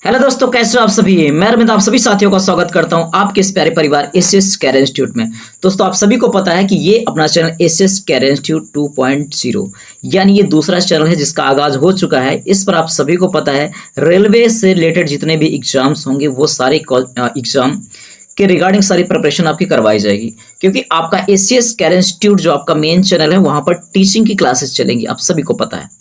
Hello दोस्तों, कैसे हो आप सभी। मैं अरविंद आप सभी साथियों का स्वागत करता हूं आपके इस प्यारे परिवार एसएस कैरियर इंस्टीट्यूट में। दोस्तों, आप सभी को पता है कि ये अपना चैनल एसएस कैरियर इंस्टीट्यूट 2.0 यानी ये दूसरा चैनल है जिसका आगाज हो चुका है। इस पर आप सभी को पता है रेलवे से रिलेटेड जितने भी एग्जाम्स होंगे वो सारे एग्जाम के रिगार्डिंग सारी प्रिपरेशन आपकी करवाई जाएगी, क्योंकि आपका एसएस कैरियर इंस्टीट्यूट जो आपका मेन चैनल है वहां पर टीचिंग की क्लासेस चलेंगी, आप सभी को पता है।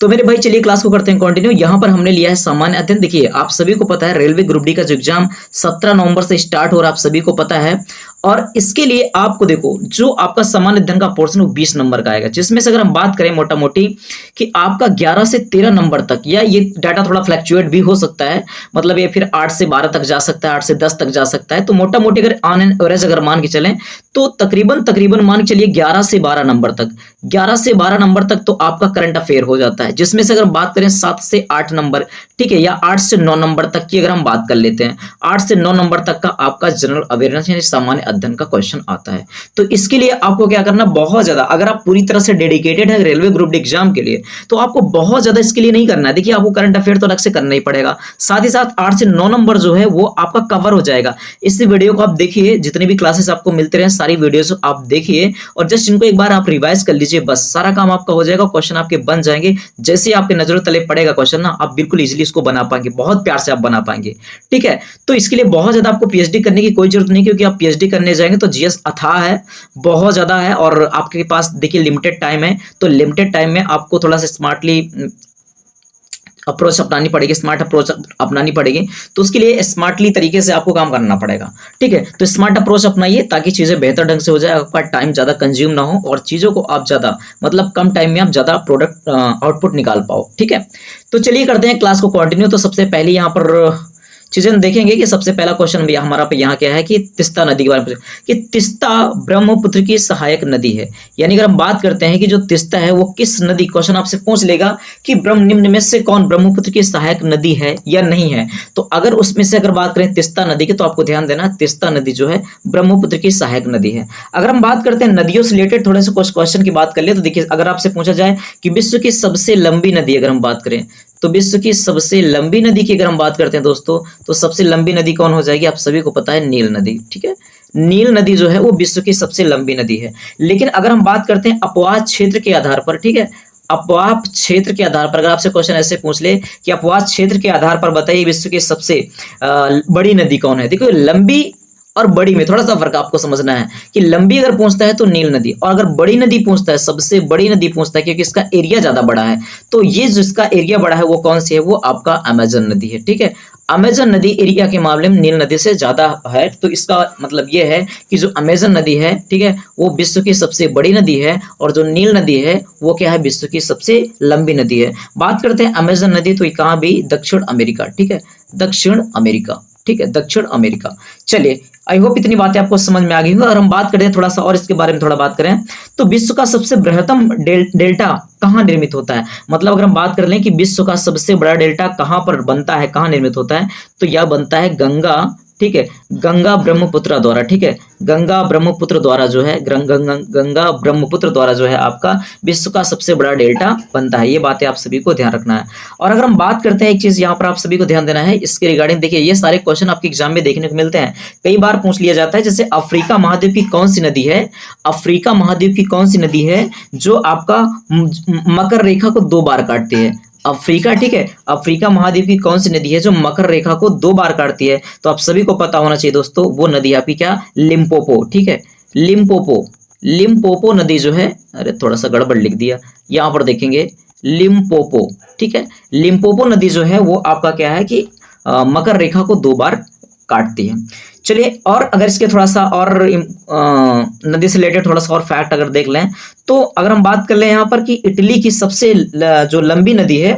तो मेरे भाई चलिए क्लास को करते हैं कंटिन्यू। यहाँ पर हमने लिया है सामान्य अध्ययन। देखिए, आप सभी को पता है रेलवे ग्रुप डी का जो एग्जाम 17 नवंबर से स्टार्ट हो रहा है, आप सभी को पता है। और इसके लिए आपको देखो, जो आपका सामान्य अध्ययन का पोर्शन वो 20 नंबर का आएगा, जिसमें से अगर हम बात करें मोटा मोटी कि आपका 11 से 13 नंबर तक, या ये डाटा थोड़ा फ्लैक्चुएट भी हो सकता है, मतलब ये फिर 8 से 12 तक जा सकता है, 8 से 10 तक जा सकता है। तो मोटा मोटी अगर ऑन एन एवरेज अगर मान के चलें तो तकरीबन मान के चलिए 11 से 12 नंबर तक, 11 से 12 नंबर तक तो आपका करंट अफेयर हो जाता है, जिसमें से अगर बात करें 7 से 8 नंबर, ठीक है, या 8 से 9 नंबर तक की अगर हम बात कर लेते हैं, 8 से 9 नंबर तक का आपका जनरल अवेयरनेस यानी सामान्य अध्ययन का क्वेश्चन आता है। तो इसके लिए आपको क्या करना, बहुत ज्यादा, अगर आप पूरी तरह से डेडिकेटेड है रेलवे ग्रुप डी एग्जाम के लिए, तो आपको बहुत ज्यादा इसके लिए नहीं करना है। देखिए, आपको करंट अफेयर तो अलग से करना ही पड़ेगा, साथ ही साथ 8 से 9 नंबर जो है वो आपका कवर हो जाएगा। इस वीडियो को आप देखिए, जितने भी क्लासेस आपको मिलते रहे सारी वीडियोस आप देखिए, और जस्ट इनको एक बार आप रिवाइज कर लीजिए, बस सारा काम आपका हो जाएगा, क्वेश्चन आपके बन जाएंगे। जैसे आपके नजरों तले पड़ेगा क्वेश्चन ना, आप बिल्कुल इजीली इसको बना पाएंगे, बहुत प्यार से आप बना पाएंगे, ठीक है। तो इसके लिए बहुत ज्यादा आपको पीएचडी करने की कोई जरूरत नहीं, क्योंकि आप पीएचडी करने जाएंगे तो जीएस अथाह है, बहुत ज्यादा है, और आपके पास देखिए लिमिटेड टाइम है। तो लिमिटेड टाइम में आपको थोड़ा सा स्मार्टली अप्रोच अपनानी पड़ेगी, स्मार्ट अप्रोच अपनानी पड़ेगी। तो उसके लिए स्मार्टली तरीके से आपको काम करना पड़ेगा, ठीक है। तो स्मार्ट अप्रोच अपनाइए ताकि चीजें बेहतर ढंग से हो जाए, आपका टाइम ज्यादा कंज्यूम ना हो और चीजों को आप ज्यादा, मतलब कम टाइम में आप ज्यादा प्रोडक्ट आउटपुट निकाल पाओ, ठीक है। तो चलिए करते हैं क्लास को कंटिन्यू। तो सबसे पहले यहाँ पर चीजें हम देखेंगे कि सबसे पहला क्वेश्चन भी हमारा पे यहाँ क्या है कि तिस्ता नदी के बारे में कि तिस्ता ब्रह्मपुत्र की सहायक नदी है। यानी अगर हम बात करते हैं कि जो तिस्ता है वो किस नदी, क्वेश्चन आपसे पूछ लेगा कि निम्न में से कौन ब्रह्मपुत्र की सहायक नदी है या नहीं है। तो अगर उसमें से अगर बात करें तिस्ता नदी की, तो आपको ध्यान देना तिस्ता नदी जो है ब्रह्मपुत्र की सहायक नदी है। अगर हम बात करते हैं नदियों से रिलेटेड थोड़े से कुछ क्वेश्चन की बात कर ले, तो देखिए, अगर आपसे पूछा जाए कि विश्व की सबसे लंबी नदी अगर हम बात करें, तो विश्व की सबसे लंबी नदी की अगर हम बात करते हैं दोस्तों, तो सबसे लंबी नदी कौन हो जाएगी, आप सभी को पता है नील नदी, ठीक है। नील नदी जो है वो विश्व की सबसे लंबी नदी है। लेकिन अगर हम बात करते हैं अपवाद क्षेत्र के आधार पर, ठीक है, अपवाद क्षेत्र के आधार पर अगर आपसे क्वेश्चन ऐसे पूछ ले कि अपवाद क्षेत्र के आधार पर बताइए विश्व की सबसे बड़ी नदी कौन है। देखो, लंबी और बड़ी में थोड़ा सा फर्क आपको समझना है कि लंबी अगर पूछता है तो नील नदी, और अगर बड़ी नदी पूछता है, सबसे बड़ी नदी पूछता है, क्योंकि इसका एरिया ज्यादा बड़ा है, तो ये जिसका एरिया बड़ा है वो कौन सी है, वो आपका अमेजन नदी है, ठीक है। अमेजन नदी एरिया के मामले में नील नदी से ज्यादा है। तो इसका मतलब ये है कि जो अमेजन नदी है, ठीक है, वो विश्व की सबसे बड़ी नदी है, और जो नील नदी है वो क्या है, विश्व की सबसे लंबी नदी है। बात करते हैं अमेजन नदी, तो ये कहाँ भी, दक्षिण अमेरिका, ठीक है, दक्षिण अमेरिका, ठीक है, दक्षिण अमेरिका। चलिए, आई होप इतनी बातें आपको समझ में आ गई होंगी। अगर हम बात करें थोड़ा सा और इसके बारे में थोड़ा बात करें, तो विश्व का सबसे बृहत्तम डेल्टा कहाँ निर्मित होता है, मतलब अगर हम बात कर लें कि विश्व का सबसे बड़ा डेल्टा कहाँ पर बनता है, कहाँ निर्मित होता है, तो यह बनता है गंगा, ठीक है, गंगा ब्रह्मपुत्र द्वारा, ठीक है, गंगा ब्रह्मपुत्र द्वारा जो है, गंगा ब्रह्मपुत्र द्वारा जो है आपका विश्व का सबसे बड़ा डेल्टा बनता है। ये बातें आप सभी को ध्यान रखना है। और अगर हम बात करते हैं, एक चीज यहाँ पर आप सभी को ध्यान देना है इसके रिगार्डिंग, देखिए ये सारे क्वेश्चन आपके एग्जाम में देखने को मिलते हैं, कई बार पूछ लिया जाता है। जैसे अफ्रीका महाद्वीप की कौन सी नदी है, अफ्रीका महाद्वीप की कौन सी नदी है जो आपका मकर रेखा को 2 बार काटती है, अफ्रीका, ठीक है, अफ्रीका महाद्वीप की कौन सी नदी है जो मकर रेखा को 2 बार काटती है। तो आप सभी को पता होना चाहिए दोस्तों, वो नदी आपकी क्या, लिम्पोपो, ठीक है, लिम्पोपो, लिम्पोपो नदी जो है, अरे थोड़ा सा गड़बड़ लिख दिया, यहां पर देखेंगे लिम्पोपो, ठीक है, लिम्पोपो नदी जो है वो आपका क्या है कि मकर रेखा को 2 बार काटती है। चलिए, और अगर इसके थोड़ा सा और नदी से रिलेटेड थोड़ा सा और फैक्ट अगर देख लें, तो अगर हम बात कर लें यहाँ पर कि इटली की सबसे जो लंबी नदी है,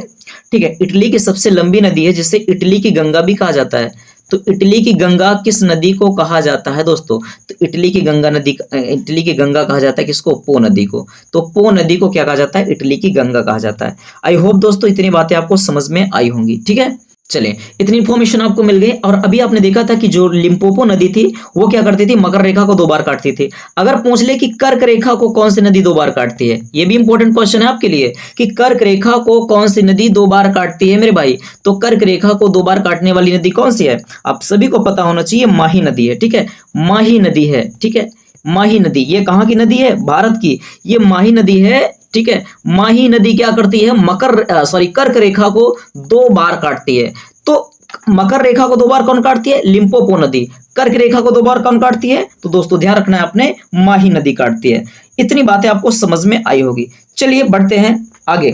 ठीक है, इटली की सबसे लंबी नदी है जिसे इटली की गंगा भी कहा जाता है। तो इटली की गंगा किस नदी को कहा जाता है दोस्तों, तो इटली की गंगा कहा जाता है किसको, पो नदी को। तो पो नदी को क्या कहा जाता है, इटली की गंगा कहा जाता है। आई होप दोस्तों इतनी बातें आपको समझ में आई होंगी, ठीक है। चलिए, इतनी इन्फॉर्मेशन आपको मिल गई। और अभी आपने देखा था कि जो लिम्पोपो नदी थी वो क्या करती थी, मकर रेखा को 2 बार काटती थी। अगर पूछ ले कि कर्क रेखा को कौन सी नदी 2 बार काटती है, ये भी इंपॉर्टेंट क्वेश्चन है आपके लिए कि कर्क रेखा को कौन सी नदी 2 बार काटती है मेरे भाई। तो कर्क रेखा को 2 बार काटने वाली नदी कौन सी है, आप सभी को पता होना चाहिए, माही नदी है। ठीक है, माही नदी है। ठीक है, माही नदी, ये कहाँ की नदी है, भारत की, ये माही नदी है। ठीक है, माही नदी क्या करती है, कर्क रेखा को 2 बार काटती है। तो मकर रेखा को 2 बार कौन काटती है, लिम्पोपो नदी। कर्क रेखा को 2 बार कौन काटती है, तो दोस्तों ध्यान रखना है आपने, माही नदी काटती है। इतनी बातें आपको समझ में आई होगी। चलिए बढ़ते हैं आगे।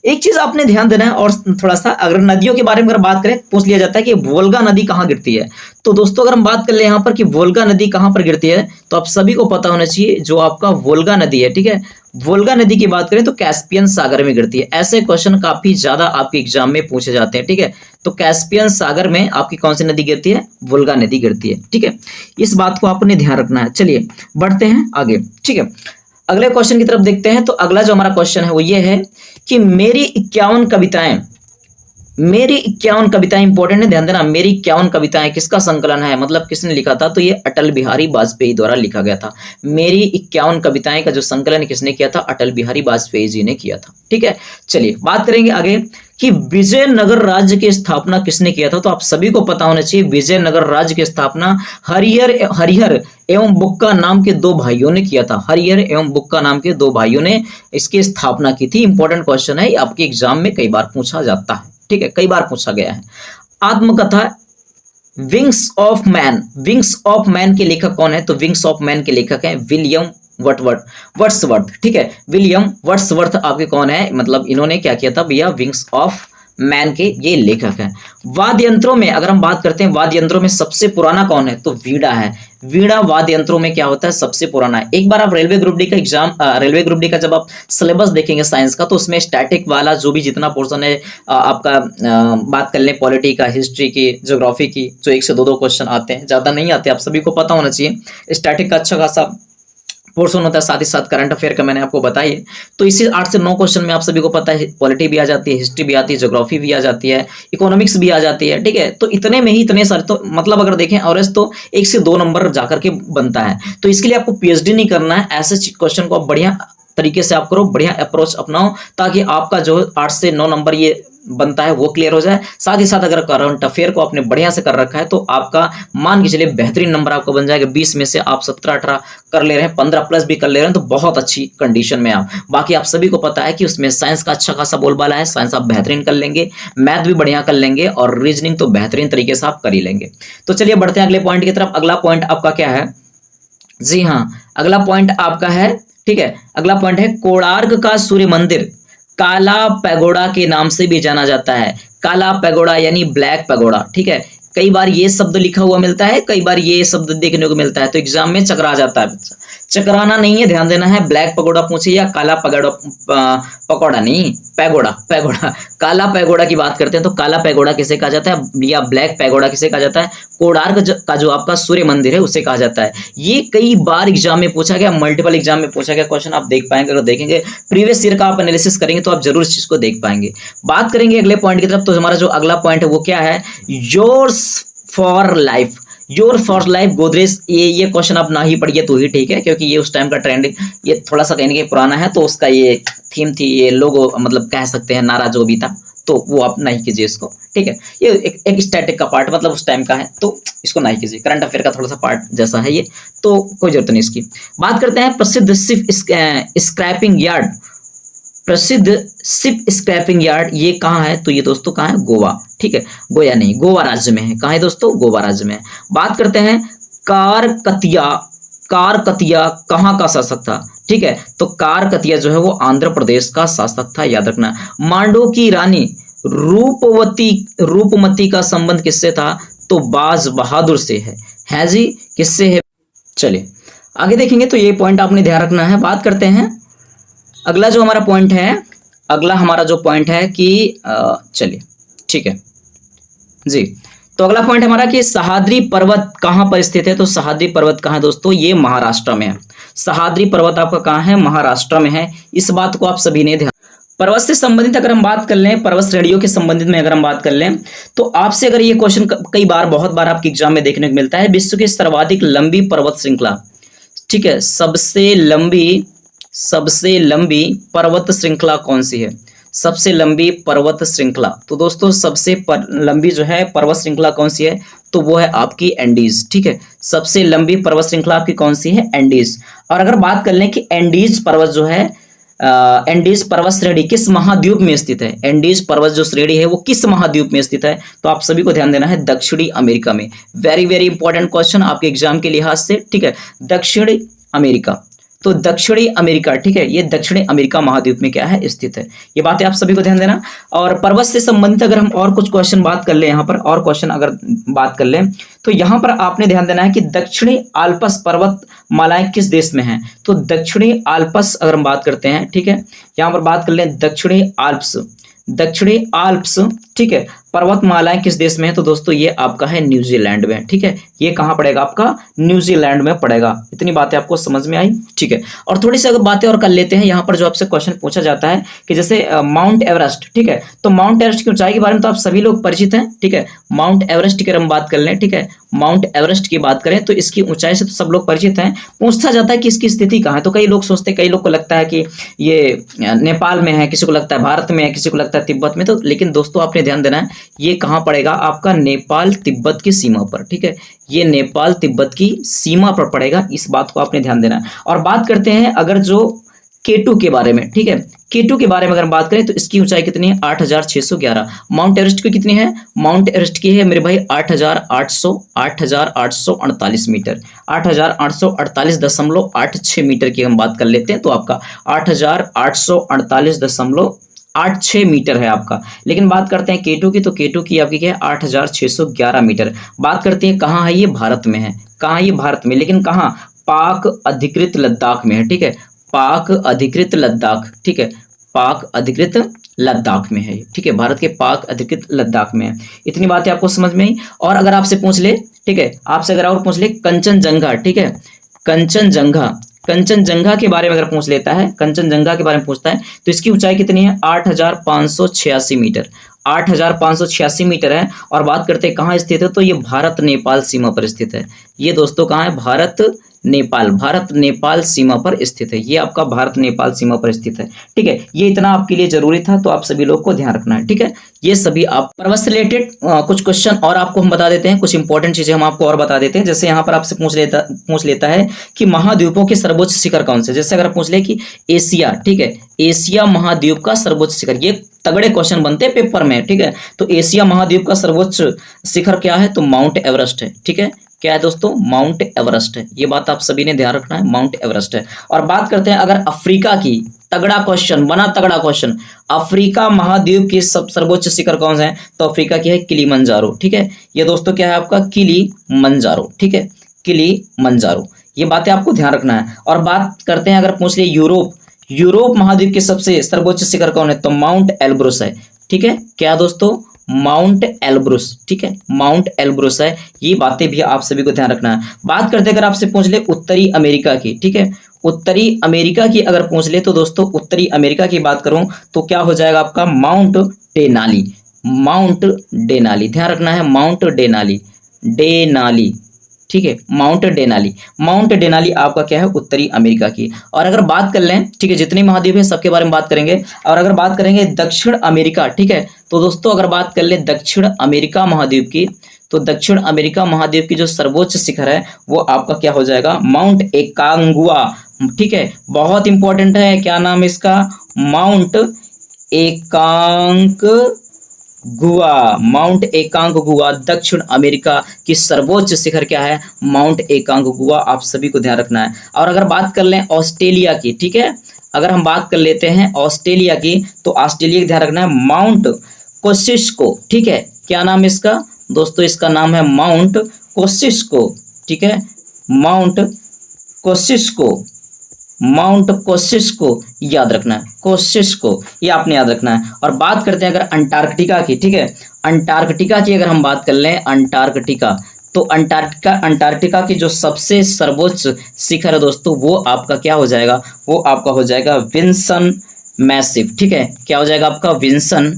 एक चीज आपने ध्यान देना है, और थोड़ा सा अगर नदियों के बारे में अगर बात करें, पूछ लिया जाता है कि वोल्गा नदी कहाँ गिरती है। तो दोस्तों अगर हम बात कर ले यहाँ पर कि वोल्गा नदी कहाँ पर गिरती है, तो आप सभी को पता होना चाहिए जो आपका वोल्गा नदी है। ठीक है, वोल्गा नदी की बात करें तो कैस्पियन सागर में गिरती है। ऐसे क्वेश्चन काफी ज्यादा आपके एग्जाम में पूछे जाते हैं। ठीक है, तो कैस्पियन सागर में आपकी कौन सी नदी गिरती है, वोल्गा नदी गिरती है। ठीक है, इस बात को आपने ध्यान रखना है। चलिए बढ़ते हैं आगे। ठीक है, अगले क्वेश्चन की तरफ देखते हैं। तो अगला जो हमारा क्वेश्चन है वो ये है कि मेरी 51 कविताएं, मेरी 51 कविताएं इंपॉर्टेंट है, ध्यान देना। मेरी 51 कविताएं किसका संकलन है, मतलब किसने लिखा था, तो ये अटल बिहारी वाजपेयी द्वारा लिखा गया था। मेरी 51 कविताएं का जो संकलन किसने किया था, अटल बिहारी वाजपेयी जी ने किया था। ठीक है, चलिए बात करेंगे आगे कि विजयनगर राज्य की स्थापना किसने किया था। तो आप सभी को पता होना चाहिए, विजयनगर राज्य की स्थापना हरिहर एवं बुक्का नाम के 2 भाइयों ने किया था। हरिहर एवं बुक्का नाम के 2 भाइयों ने इसकी स्थापना की थी। इंपॉर्टेंट क्वेश्चन है, आपके एग्जाम में कई बार पूछा जाता है। ठीक है, कई बार पूछा गया है। आत्मकथा wings of man, wings of man के लेखक कौन है, तो विंग्स ऑफ मैन के लेखक हैं विलियम वर्ड्सवर्थ। ठीक है, विलियम वर्ड्सवर्थ आपके कौन है, मतलब इन्होंने क्या किया था भैया, विंग्स ऑफ मैन के ये लेखक हैं। वाद्य यंत्रों में अगर हम बात करते हैं, वाद्य यंत्रों में सबसे पुराना कौन है, तो वीणा है। वीणा वाद्य यंत्रों में क्या होता है, सबसे पुराना है। एक बार आप रेलवे ग्रुप डी का एग्जाम, रेलवे ग्रुप डी का जब आप सिलेबस देखेंगे साइंस का, तो उसमें स्टैटिक वाला जो भी जितना पोर्शन है आपका, बात कर लें पॉलिटी का, हिस्ट्री की, ज्योग्राफी की, जो 1 से 2 क्वेश्चन आते हैं, ज्यादा नहीं आते, आप सभी को पता होना चाहिए। स्टैटिक का अच्छा खासा पोर्शन होता है, साथ ही साथ करंट अफेयर का मैंने आपको बताया है। तो इसी 8 से 9 क्वेश्चन में आप सभी को पता है, पॉलिटी भी आ जाती है, हिस्ट्री भी आती है, ज्योग्राफी भी आ जाती है, इकोनॉमिक्स भी आ जाती है। ठीक है, तो इतने में ही इतने सारे, तो मतलब अगर देखें एवरेज तो 1 से 2 नंबर जाकर के बनता है। तो इसके लिए आपको पीएचडी नहीं करना है, ऐसे क्वेश्चन को आप बढ़िया तरीके से आप करो, बढ़िया अप्रोच अपनाओ, ताकि आपका जो 8 से 9 नंबर ये बनता है वो क्लियर हो जाए। साथ ही साथ अगर करंट अफेयर को आपने बढ़िया से कर रखा है, तो आपका मान के चलिए बेहतरीन नंबर आपका बन जाएगा। 20 में से आप 17-18 कर ले रहे हैं, 15 प्लस भी कर ले रहे हैं, तो बहुत अच्छी कंडीशन में आप। बाकी आप सभी को पता है कि उसमें साइंस का अच्छा खासा बोलबाला है, साइंस आप बेहतरीन कर लेंगे, मैथ भी बढ़िया कर लेंगे, और रीजनिंग तो बेहतरीन तरीके से आप कर ही लेंगे। तो चलिए बढ़ते हैं अगले पॉइंट की तरफ। अगला पॉइंट आपका क्या है, जी हाँ, अगला पॉइंट आपका है, ठीक है, अगला पॉइंट है कोणार्क का सूर्य मंदिर काला पैगोडा के नाम से भी जाना जाता है। काला पैगोडा यानी ब्लैक पैगोडा। ठीक है, कई बार ये शब्द लिखा हुआ मिलता है, कई बार ये शब्द देखने को मिलता है, तो एग्जाम में चकरा जाता है बच्चा। चकराना नहीं है, ध्यान देना है। ब्लैक पगोड़ा पूछे या काला पगोड़ा, पकौड़ा नहीं, पैगोडा, पैगोडा, काला पैगोडा की बात करते हैं तो काला पैगोडा किसे कहा जाता है, या ब्लैक पैगोडा किसे कहा जाता है, कोणार्क का जो आपका सूर्य मंदिर है उसे कहा जाता है। ये कई बार एग्जाम में पूछा गया, मल्टीपल एग्जाम में पूछा गया क्वेश्चन, आप देख पाएंगे। अगर देखेंगे प्रीवियस ईयर का आप एनालिसिस करेंगे तो आप जरूर इस चीज को देख पाएंगे। बात करेंगे अगले पॉइंट की तरफ। तो हमारा जो अगला पॉइंट है वो क्या है, yours for life, your for life Godrej. ये क्वेश्चन आप ना ही पढ़िए तो ही ठीक है, क्योंकि ये उस टाइम का ट्रेंड, ये थोड़ा सा कहने के पुराना है, तो उसका ये थीम थी, ये लोगो मतलब कह सकते हैं, नारा जो भी था, तो वो आप नहीं कीजिए इसको। ठीक है, ये एक स्टैटिक का पार्ट, मतलब उस टाइम का है, तो इसको नहीं कीजिए। करंट अफेयर का थोड़ा सा पार्ट जैसा है ये, तो कोई जरूरत नहीं इसकी। बात करते हैं प्रसिद्ध शिप स्क्रैपिंग यार्ड। प्रसिद्ध शिप स्क्रैपिंग यार्ड ये कहाँ है, तो ये दोस्तों कहाँ है, गोवा। ठीक है, गोया नहीं, गोवा राज्य में है। कहाँ है दोस्तों, गोवा राज्य में है। बात करते हैं कारकतिया। कारकतिया कहाँ का शासक था, ठीक है, तो कारकतिया जो है वो आंध्र प्रदेश का शासक था, याद रखना। मांडो की रानी रूपमती का संबंध किससे था, तो बाज बहादुर से है जी, किससे है। चलिए आगे देखेंगे, तो ये पॉइंट आपने ध्यान रखना है। बात करते हैं अगला जो हमारा पॉइंट है, अगला हमारा जो पॉइंट है कि चलिए ठीक है जी, तो अगला पॉइंट हमारा कि सह्याद्री पर्वत कहाँ पर स्थित है, तो सह्याद्री पर्वत कहाँ है दोस्तों, ये महाराष्ट्र में है। सह्याद्री पर्वत आपका कहाँ है, महाराष्ट्र में है। इस बात को आप सभी ने ध्यान। पर्वत से संबंधित अगर हम बात कर लें, पर्वत श्रेणियों के संबंधित में अगर हम बात कर लें, तो आपसे अगर ये क्वेश्चन कई बार, बहुत बार आपके एग्जाम में देखने को मिलता है, विश्व की सर्वाधिक लंबी पर्वत श्रृंखला, ठीक है, सबसे लंबी पर्वत श्रृंखला कौन सी है? सबसे लंबी पर्वत श्रृंखला, तो दोस्तों सबसे लंबी जो है पर्वत श्रृंखला कौन सी है? तो वो है आपकी एंडीज, ठीक है। सबसे लंबी पर्वत श्रृंखला आपकी कौन सी है? एंडीज। और अगर बात कर लें कि एंडीज पर्वत जो है, एंडीज पर्वत श्रेणी किस महाद्वीप में स्थित है? एंडीज पर्वत जो श्रेणी है वो किस महाद्वीप में स्थित है? तो आप सभी को ध्यान देना है, दक्षिणी अमेरिका में। वेरी वेरी इंपॉर्टेंट क्वेश्चन आपके एग्जाम के लिहाज से, ठीक है। दक्षिणी अमेरिका, तो दक्षिणी अमेरिका, ठीक है, ये दक्षिणी अमेरिका महाद्वीप में क्या है? स्थित है। ये बातें आप सभी को ध्यान देना। और पर्वत से संबंधित अगर हम और कुछ क्वेश्चन बात कर लें, यहाँ पर और क्वेश्चन अगर बात कर लें, तो यहाँ पर आपने ध्यान देना है कि दक्षिणी आल्प्स पर्वत मालाएं किस देश में हैं? तो दक्षिणी आल्प्स अगर हम बात करते हैं, ठीक है, यहाँ पर बात कर लें दक्षिणी आल्प्स, ठीक है, पर्वतमालाएं किस देश में है? तो दोस्तों ये आपका है न्यूजीलैंड में, ठीक है। ये कहाँ पड़ेगा? आपका न्यूजीलैंड में पड़ेगा। इतनी बातें आपको समझ में आई, ठीक है। और थोड़ी सी अगर बातें और कर लेते हैं, यहाँ पर जो आपसे क्वेश्चन पूछा जाता है कि जैसे माउंट एवरेस्ट, ठीक है, तो माउंट एवरेस्ट की ऊंचाई के बारे में तो आप सभी लोग परिचित हैं, ठीक है। माउंट एवरेस्ट की अगर हम बात कर लें, ठीक है, माउंट एवरेस्ट की बात करें तो इसकी ऊंचाई से तो सब लोग परिचित हैं। पूछा जाता है कि इसकी स्थिति कहाँ है, तो कई लोग सोचते हैं, कई लोग को लगता है कि ये नेपाल में है, किसी को लगता है भारत में है, किसी को लगता है तिब्बत में। तो लेकिन दोस्तों आपने ध्यान देना है, ये कहाँ पड़ेगा? आपका नेपाल तिब्बत की सीमा पर, ठीक है, ये नेपाल तिब्बत की सीमा पर पड़ेगा। इस बात को आपने ध्यान देना है। और बात करते हैं अगर जो K2 के बारे में, ठीक है, K2 के बारे में अगर हम बात करें तो इसकी ऊंचाई कितनी है? 8,611। माउंट एवरेस्ट की कितनी है? माउंट एवरेस्ट की है मेरे भाई 8,848 मीटर, 8,848.86 मीटर की हम बात कर लेते हैं, तो आपका 8,848.86 मीटर है आपका। लेकिन बात करते हैं K2 की, तो K2 की आपकी क्या है? 8,611 मीटर। बात करते हैं कहाँ है ये? भारत में है। कहाँ? ये भारत में, लेकिन कहाँ? पाक अधिकृत लद्दाख में है, ठीक है, पाक अधिकृत लद्दाख, ठीक है, पाक अधिकृत लद्दाख में है, ठीक है, भारत के पाक अधिकृत लद्दाख में है। इतनी बातें आपको समझ में आई। और अगर आपसे पूछ ले, ठीक है, आपसे अगर और पूछ ले कंचनजंगा, ठीक है, कंचनजंगा के बारे में अगर पूछ लेता है, कंचनजंगा के बारे में पूछता है, तो इसकी ऊंचाई कितनी है? 8,586 मीटर, 8,586 मीटर है। और बात करते हैं कहाँ स्थित है, तो ये भारत नेपाल सीमा पर स्थित है। ये दोस्तों कहाँ है? भारत नेपाल सीमा पर स्थित है। ये आपका भारत नेपाल सीमा पर स्थित है, ठीक है। ये इतना आपके लिए जरूरी था, तो आप सभी लोग को ध्यान रखना है, ठीक है। ये सभी आप पर्वत से रिलेटेड कुछ क्वेश्चन और आपको हम बता देते हैं, कुछ इंपॉर्टेंट चीजें हम आपको और बता देते हैं। जैसे यहाँ पर आपसे पूछ लेता है कि महाद्वीपों के सर्वोच्च शिखर कौन से? जैसे अगर पूछ ले कि एशिया, ठीक है, एशिया महाद्वीप का सर्वोच्च शिखर, ये तगड़े क्वेश्चन बनते हैं पेपर में, ठीक है। तो एशिया महाद्वीप का सर्वोच्च शिखर क्या है? तो माउंट एवरेस्ट है, ठीक है। क्या है दोस्तों? माउंट एवरेस्ट है। ये बात आप सभी ने ध्यान रखना है, माउंट एवरेस्ट है। और बात करते हैं अगर अफ्रीका की, तगड़ा क्वेश्चन बना, तगड़ा क्वेश्चन, अफ्रीका महाद्वीप की सर्वोच्च शिखर कौन सा है? तो अफ्रीका की है किलीमंजारो, ठीक है। ये दोस्तों क्या है आपका? किलीमंजारो, ठीक है, किलीमंजारो। ये बातें आपको ध्यान रखना है। और बात करते हैं अगर पूछ ले यूरोप महाद्वीप के सबसे सर्वोच्च शिखर कौन है? तो माउंट एल्ब्रुस है, ठीक है। क्या दोस्तों? माउंट एल्ब्रुस, ठीक है, माउंट एल्ब्रुस है। ये बातें भी आप सभी को ध्यान रखना है। बात करते हैं अगर आपसे पूछ ले उत्तरी अमेरिका की, ठीक है, उत्तरी अमेरिका की अगर पूछ ले, तो दोस्तों उत्तरी अमेरिका की बात करूं तो क्या हो जाएगा आपका? माउंट डेनाली, माउंट डेनाली, ध्यान रखना है, माउंट डेनाली, ठीक है, माउंट डेनाली आपका क्या है? उत्तरी अमेरिका की। और अगर बात कर लें, ठीक है, जितने महाद्वीप है सबके बारे में बात करेंगे। और अगर बात करेंगे दक्षिण अमेरिका, ठीक है, तो दोस्तों अगर बात कर ले दक्षिण अमेरिका महाद्वीप की, तो दक्षिण अमेरिका महाद्वीप की जो सर्वोच्च शिखर है वो आपका क्या हो जाएगा? माउंट एकांगुआ, ठीक है, बहुत इंपॉर्टेंट है। क्या नाम है इसका? माउंट एकांगुआ, दक्षिण अमेरिका की सर्वोच्च शिखर क्या है? माउंट एकांगुआ। आप सभी को ध्यान रखना है। और अगर बात कर लें ऑस्ट्रेलिया की, ठीक है, अगर हम बात कर लेते हैं ऑस्ट्रेलिया की, तो ऑस्ट्रेलिया का ध्यान रखना है माउंट कोसिस्को, ठीक है। क्या नाम है इसका? दोस्तों इसका नाम है माउंट कोसिस्को, ठीक है, माउंट कोसिस्को याद रखना है, कोसिस्को, ये आपने याद रखना है। और बात करते हैं अगर अंटार्कटिका की, ठीक है, अंटार्कटिका की अगर हम बात कर लें, अंटार्कटिका, तो अंटार्कटिका की जो सबसे सर्वोच्च शिखर है दोस्तों, वो आपका क्या हो जाएगा? वो आपका हो जाएगा मैसिव, ठीक है। क्या हो जाएगा आपका विंसन,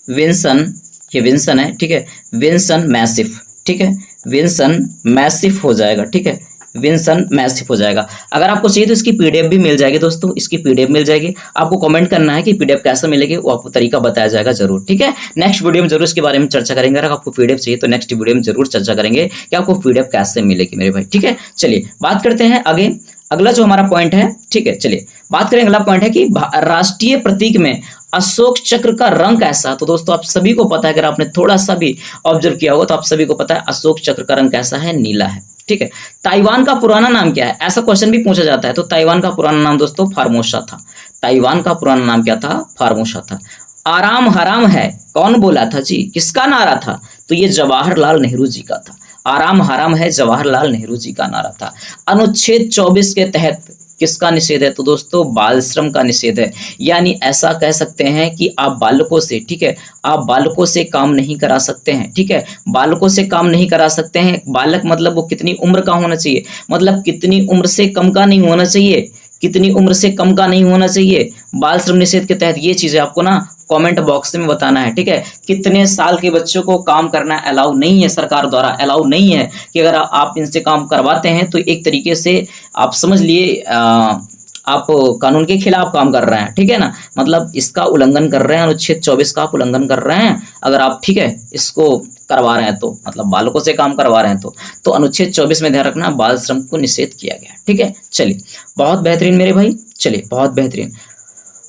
विंसन, ये विंसन है, ठीक है, विंसन मैसिव, ठीक है, विंसन मैसिव हो जाएगा, ठीक है, विंसन मैसिव हो जाएगा। अगर आपको चाहिए तो इसकी पीडीएफ भी मिल जाएगी दोस्तों, इसकी पीडीएफ मिल जाएगी। आपको कमेंट करना है कि पीडीएफ कैसे मिलेगी, वो आपको तरीका बताया जाएगा जरूर, ठीक है। नेक्स्ट वीडियो में जरूर इसके बारे में चर्चा करेंगे। अगर आपको पीडीएफ चाहिए तो नेक्स्ट वीडियो में जरूर चर्चा करेंगे कि आपको पीडीएफ कैसे मिलेगी मेरे भाई, ठीक है। चलिए बात करते हैं आगे, अगला जो हमारा पॉइंट है, ठीक है, चलिए बात करें। अगला पॉइंट है कि राष्ट्रीय प्रतीक में अशोक चक्र का रंग कैसा। तो दोस्तों आप सभी को पता है, अगर आपने थोड़ा सा भी ऑब्जर्व किया होगा तो आप सभी को पता है अशोक चक्र का रंग कैसा है, नीला है, ठीक है। ताइवान का पुराना नाम क्या है, ऐसा क्वेश्चन भी पूछा जाता है। तो ताइवान का पुराना नाम दोस्तों फार्मोसा था। ताइवान का पुराना नाम क्या था, फार्मोसा था। आराम हराम है कौन बोला था जी, किसका नारा था, तो ये जवाहरलाल नेहरू जी का था। आराम हराम है जवाहरलाल नेहरू जी का नारा था। अनुच्छेद 24 के तहत किसका निषेध है, तो दोस्तों बाल श्रम का निषेध है। यानी ऐसा कह सकते हैं कि आप बालकों से, ठीक है, आप बालकों से काम नहीं करा सकते हैं, ठीक है, बालकों से काम नहीं करा सकते हैं। बालक मतलब वो कितनी उम्र का होना चाहिए, मतलब कितनी उम्र से कम का नहीं होना चाहिए, कितनी उम्र से कम का नहीं होना चाहिए। बाल श्रम निषेध के तहत ये चीजें आपको ना कमेंट बॉक्स में बताना है, ठीक है। कितने साल के बच्चों को काम करना अलाउ नहीं है, सरकार द्वारा अलाउ नहीं है कि अगर आप इनसे काम करवाते हैं तो एक तरीके से आप समझ लिए आप कानून के खिलाफ काम कर रहे हैं, ठीक है ना, मतलब इसका उल्लंघन कर रहे हैं, अनुच्छेद 24 का आप उल्लंघन कर रहे हैं अगर आप, ठीक है, इसको करवा रहे हैं तो, मतलब बालकों से काम करवा रहे हैं तो अनुच्छेद 24 में ध्यान रखना बाल श्रम को निषेध किया गया, ठीक है। चलिए बहुत बेहतरीन मेरे भाई, चलिए बहुत बेहतरीन।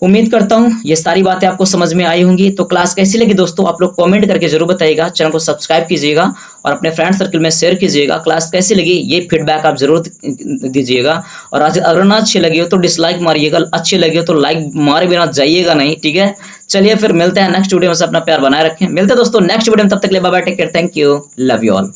उम्मीद करता हूं ये सारी बातें आपको समझ में आई होंगी। तो क्लास कैसी लगी दोस्तों आप लोग कमेंट करके जरूर बताइएगा, चैनल को सब्सक्राइब कीजिएगा और अपने फ्रेंड सर्कल में शेयर कीजिएगा। क्लास कैसी लगी ये फीडबैक आप जरूर दीजिएगा, और आज अगर ना अच्छी लगी हो तो डिसलाइक मारिएगा, अच्छी लगी हो तो लाइक मारे बिना जाइएगा नहीं, ठीक है। चलिए फिर मिलते हैं नेक्स्ट वीडियो में, से अपना प्यार बनाए रखें। मिलते हैं दोस्तों नेक्स्ट वीडियो में, तब तक के लिए bye bye, take care, thank you, love you all.